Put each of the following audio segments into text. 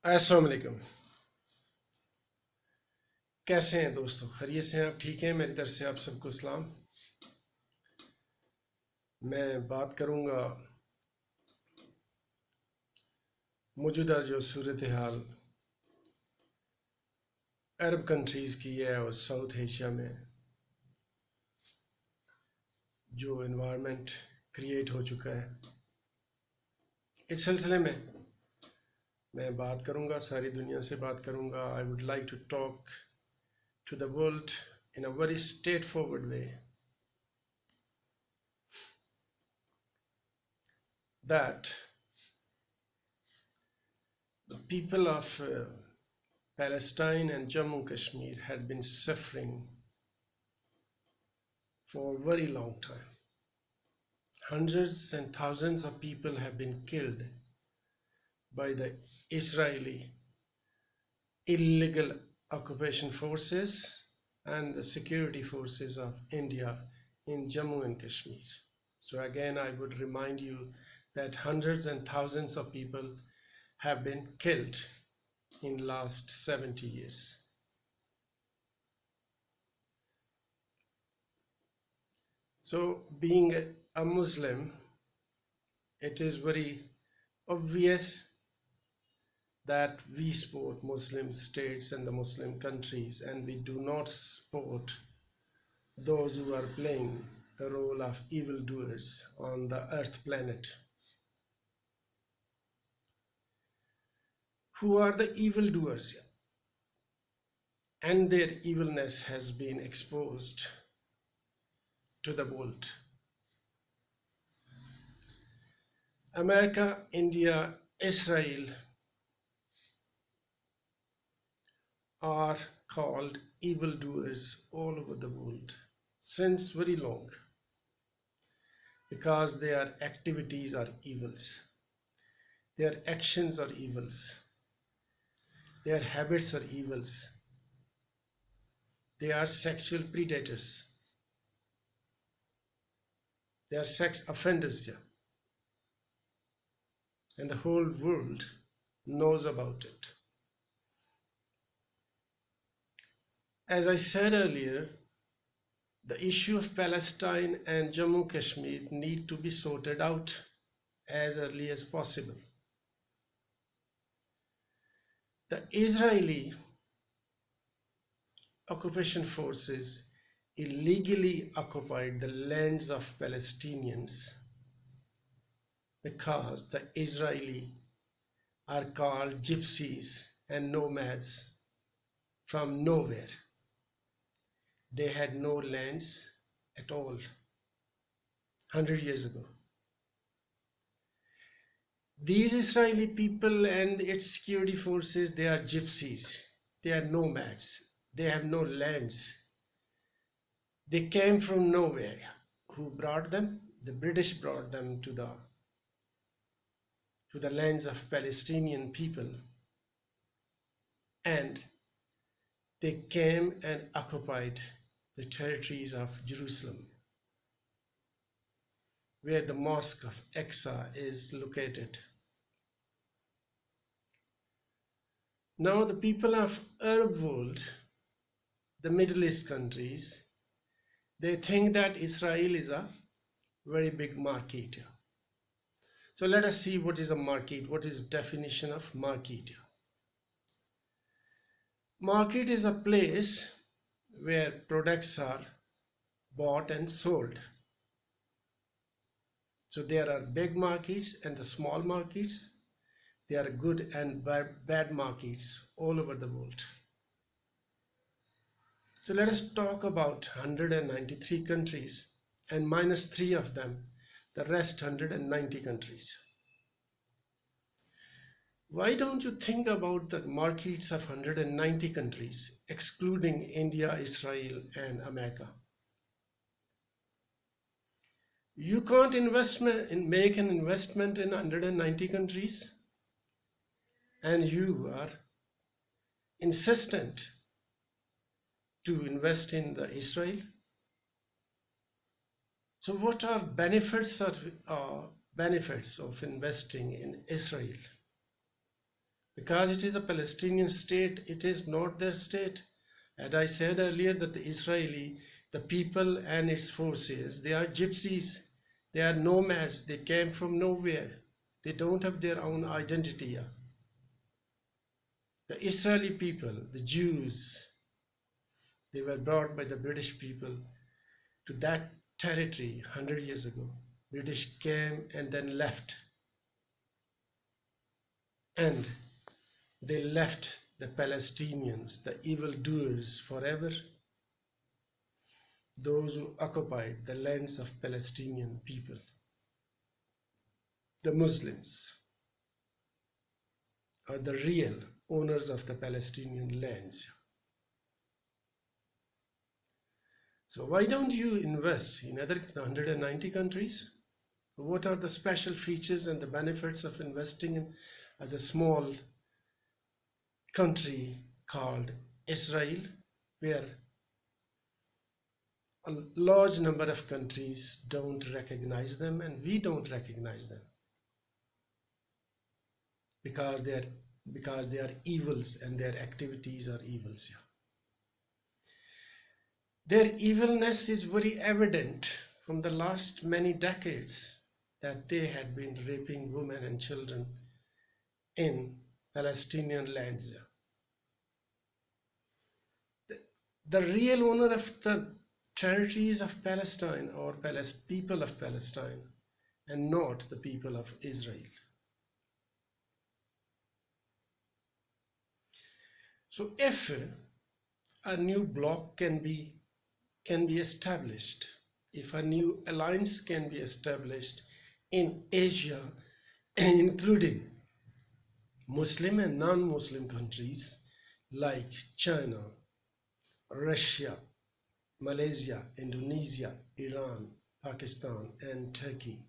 अस्सलाम वालेकुम। कैसे हैं दोस्तों? खैरियत से हैं? आप ठीक हैं? मेरी तरफ से आप सबको सलाम। मैं बात करूंगा मौजूदा जो सूरत हाल अरब कंट्रीज़ की है और साउथ एशिया में जो एनवायरनमेंट क्रिएट हो चुका है, इस सिलसिले में मैं बात करूंगा, सारी दुनिया से बात करूंगा। I would like to talk to the world in a very straightforward way that the people of Palestine and Jammu Kashmir had been suffering for a very long time. Hundreds and thousands of people have been killed by the Israeli illegal occupation forces and the security forces of India in Jammu and Kashmir. So again, I would remind you that hundreds and thousands of people have been killed in last 70 years. So being a Muslim, it is very obvious that we support Muslim states and the Muslim countries, and we do not support those who are playing the role of evildoers on the earth planet. Who are the evildoers? And their evilness has been exposed to the world. America, India, Israel are called evildoers all over the world since very long, because their activities are evils, their actions are evils, their habits are evils, they are sexual predators, they are sex offenders, and the whole world knows about it. As I said earlier, the issue of Palestine and Jammu Kashmir need to be sorted out as early as possible. The Israeli occupation forces illegally occupied the lands of Palestinians because the Israeli are called gypsies and nomads from nowhere. They had no lands at all 100 years ago. These Israeli people and its security forces, they are gypsies, they are nomads, they have no lands. They came from nowhere. Who brought them? The British brought them to the lands of Palestinian people, and they came and occupied the territories of Jerusalem, where the Mosque of Aqsa is located. Now the people of Arab world, the Middle East countries, they think that Israel is a very big market. So let us see what is a market. What is the definition of market? Market is a place where products are bought and sold. So there are big markets and the small markets. There are good and bad markets all over the world. So let us talk about 193 countries and minus 3 of them, the rest 190 countries. Why don't you think about the markets of 190 countries, excluding India, Israel, and America? You can't make an investment in 190 countries, and you are insistent to invest in the Israel. So what are benefits of investing in Israel? because it is a Palestinian state, it is not their state. And I said earlier that the people and its forces, they are gypsies, they are nomads, they came from nowhere, they don't have their own identity here. The Israeli people, the Jews, they were brought by the British people to that territory 100 years ago. British came and then left. And they left the Palestinians, the evildoers, forever. Those who occupied the lands of Palestinian people, the Muslims, are the real owners of the Palestinian lands. So why don't you invest in other 190 countries? So what are the special features and the benefits of investing in as a small country called Israel, where a large number of countries don't recognize them and we don't recognize them because they are evils and their activities are evils. Their evilness is very evident from the last many decades, that they had been raping women and children in Palestinian lands. The real owner of the territories of Palestine or people of Palestine, and not the people of Israel. So if a new bloc can be established, if a new alliance can be established in Asia, including Muslim and non-Muslim countries like China, Russia, Malaysia, Indonesia, Iran, Pakistan, and Turkey.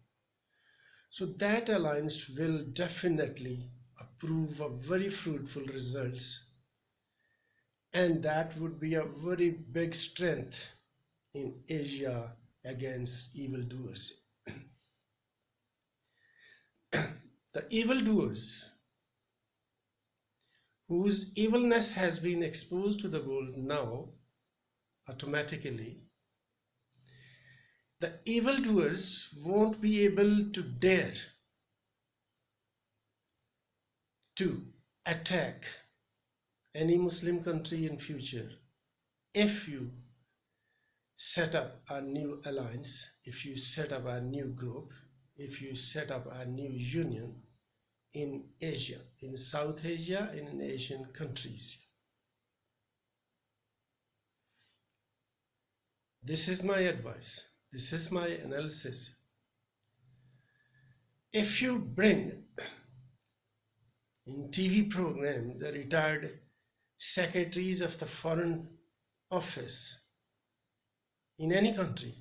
So that alliance will definitely prove a very fruitful results, and that would be a very big strength in Asia against evildoers. The evildoers whose evilness has been exposed to the world now, automatically, the evildoers won't be able to dare to attack any Muslim country in future if you set up a new alliance, if you set up a new group, if you set up a new union in Asia, in South Asia, and in Asian countries. This is my advice. This is my analysis. If you bring in TV program the retired secretaries of the Foreign Office in any country,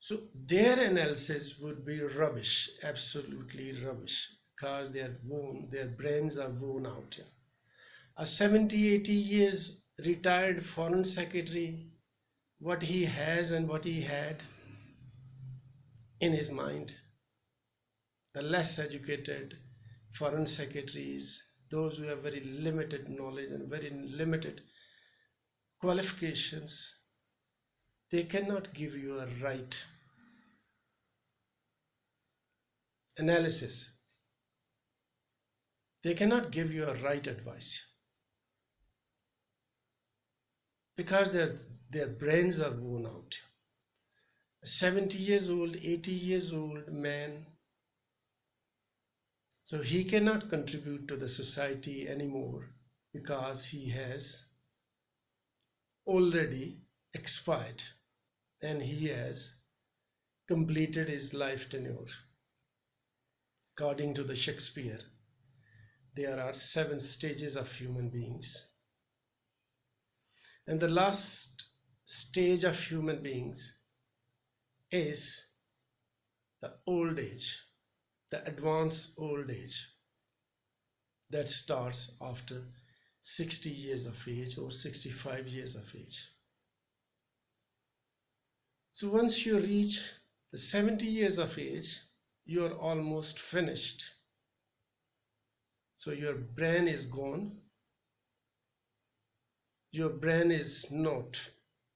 so their analysis would be rubbish, absolutely rubbish, because their brains are worn out. A 70-80 years retired foreign secretary, what he has and what he had in his mind, the less educated foreign secretaries, those who have very limited knowledge and very limited qualifications, they cannot give you a right analysis. They cannot give you a right advice because their brains are worn out. A 70 years old, 80 years old man, so he cannot contribute to the society anymore because he has already expired and he has completed his life tenure. According to the Shakespeare, there are 7 stages of human beings, and the last stage of human beings is the old age, the advanced old age, that starts after 60 years of age or 65 years of age. So once you reach the 70 years of age, you are almost finished. So your brain is gone. Your brain is not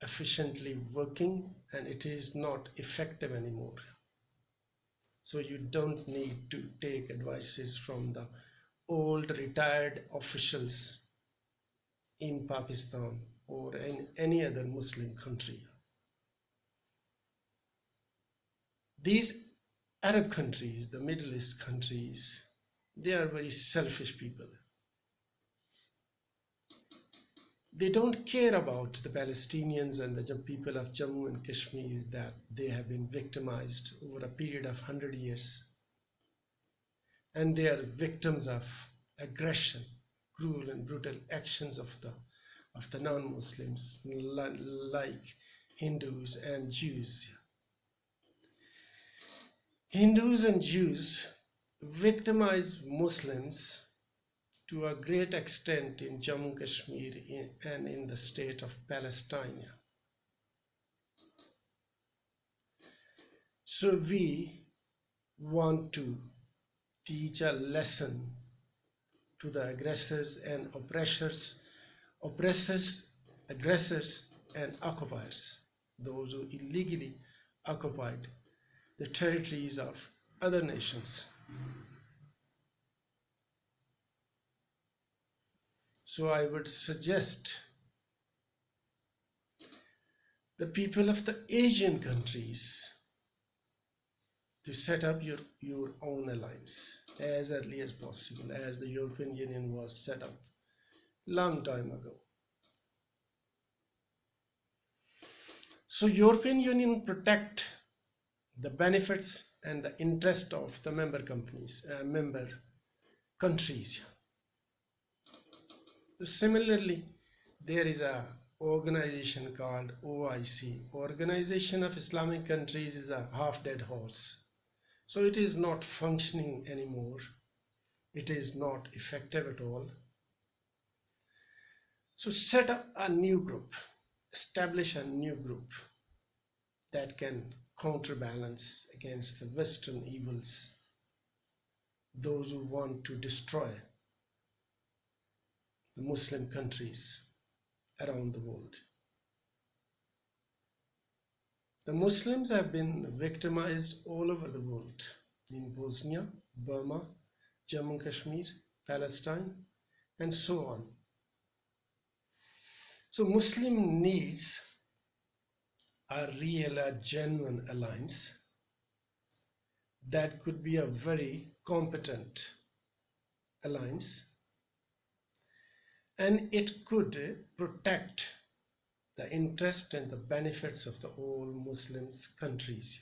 efficiently working and it is not effective anymore. So you don't need to take advices from the old retired officials in Pakistan or in any other Muslim country. These Arab countries, the Middle East countries, they are very selfish people. They don't care about the Palestinians and the people of Jammu and Kashmir, that they have been victimized over a period of 100 years. And they are victims of aggression, cruel and brutal actions of the non-Muslims like Hindus and Jews. Hindus and Jews victimize Muslims to a great extent in Jammu Kashmir and in the state of Palestine. So we want to teach a lesson to the aggressors and aggressors and occupiers, those who illegally occupied the territories of other nations. So I would suggest the people of the Asian countries to set up your own alliance as early as possible, as the European Union was set up long time ago. So European Union protect the benefits and the interest of the member countries. So similarly, there is a organization called OIC, Organization of Islamic Countries, is a half-dead horse. So it is not functioning anymore. It is not effective at all. So set up a new group, establish a new group that can counterbalance against the Western evils, those who want to destroy the Muslim countries around the world. The Muslims have been victimized all over the world, in Bosnia, Burma, Jammu Kashmir, Palestine, and so on. So Muslim needs a real, a genuine alliance that could be a very competent alliance, and it could protect the interest and the benefits of the all Muslims countries.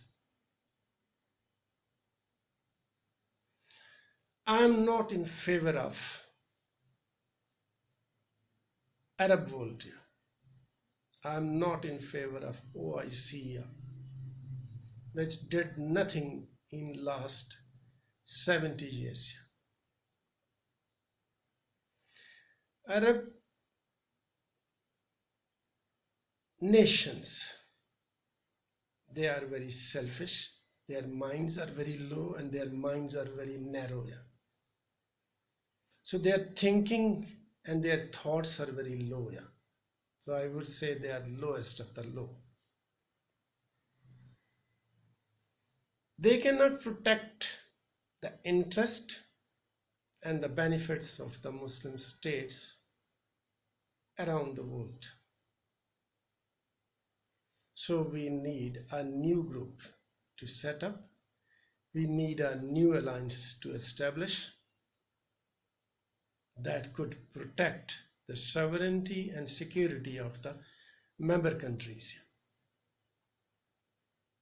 I am not in favor of Arab world. I am not in favor of OIC, which did nothing in last 70 years. Arab nations, they are very selfish, their minds are very low and their minds are very narrow. So their thinking and their thoughts are very low. So I would say they are lowest of the low. They cannot protect the interest and the benefits of the Muslim states around the world. So we need a new group to set up. We need a new alliance to establish that could protect the sovereignty and security of the member countries.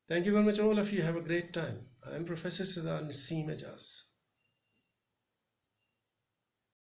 Thank you very much, all of you. Have a great time. I am Professor Sadar Naseem Ejaz.